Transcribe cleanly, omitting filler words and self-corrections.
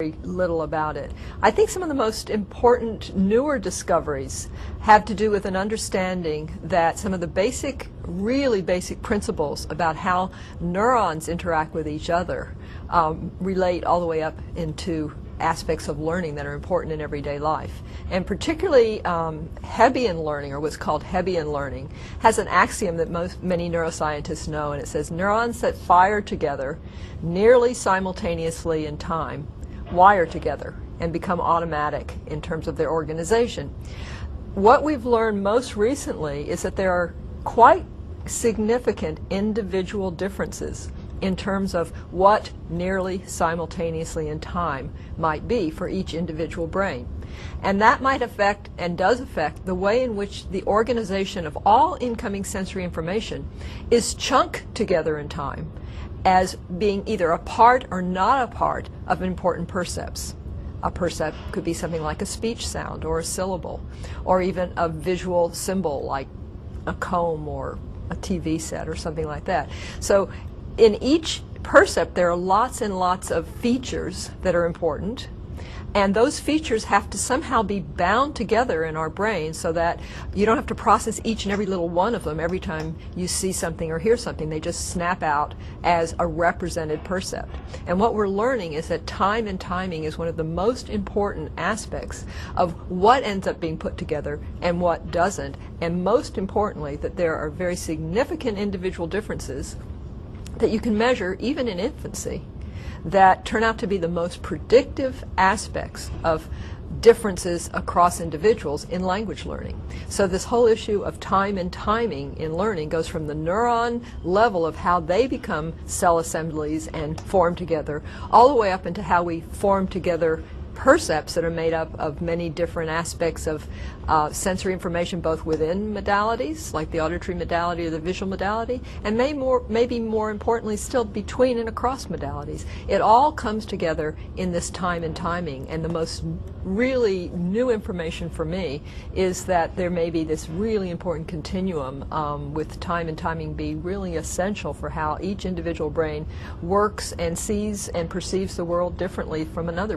very little about it. I think some of the most important newer discoveries have to do with an understanding that some of the basic, really basic principles about how neurons interact with each other relate all the way up into aspects of learning that are important in everyday life. And particularly Hebbian learning, or what's called Hebbian learning, has an axiom that many neuroscientists know, and it says neurons that fire together nearly simultaneously in time wire together and become automatic in terms of their organization. What we've learned most recently is that there are quite significant individual differences in terms of what nearly simultaneously in time might be for each individual brain. And that might affect, and does affect, the way in which the organization of all incoming sensory information is chunked together in time as being either a part or not a part of important percepts. A percept could be something like a speech sound or a syllable, or even a visual symbol like a comb or a TV set or something like that. So in each percept there are lots and lots of features that are important, and those features have to somehow be bound together in our brain so that you don't have to process each and every little one of them every time you see something or hear something. They just snap out as a represented percept. And what we're learning is that time and timing is one of the most important aspects of what ends up being put together and what doesn't, and most importantly that there are very significant individual differences that you can measure even in infancy that turn out to be the most predictive aspects of differences across individuals in language learning. So this whole issue of time and timing in learning goes from the neuron level of how they become cell assemblies and form together, all the way up into how we form together percepts that are made up of many different aspects of sensory information, both within modalities like the auditory modality or the visual modality, and maybe more importantly still between and across modalities. It all comes together in this time and timing, and the most really new information for me is that there may be this really important continuum with time and timing being really essential for how each individual brain works and sees and perceives the world differently from another.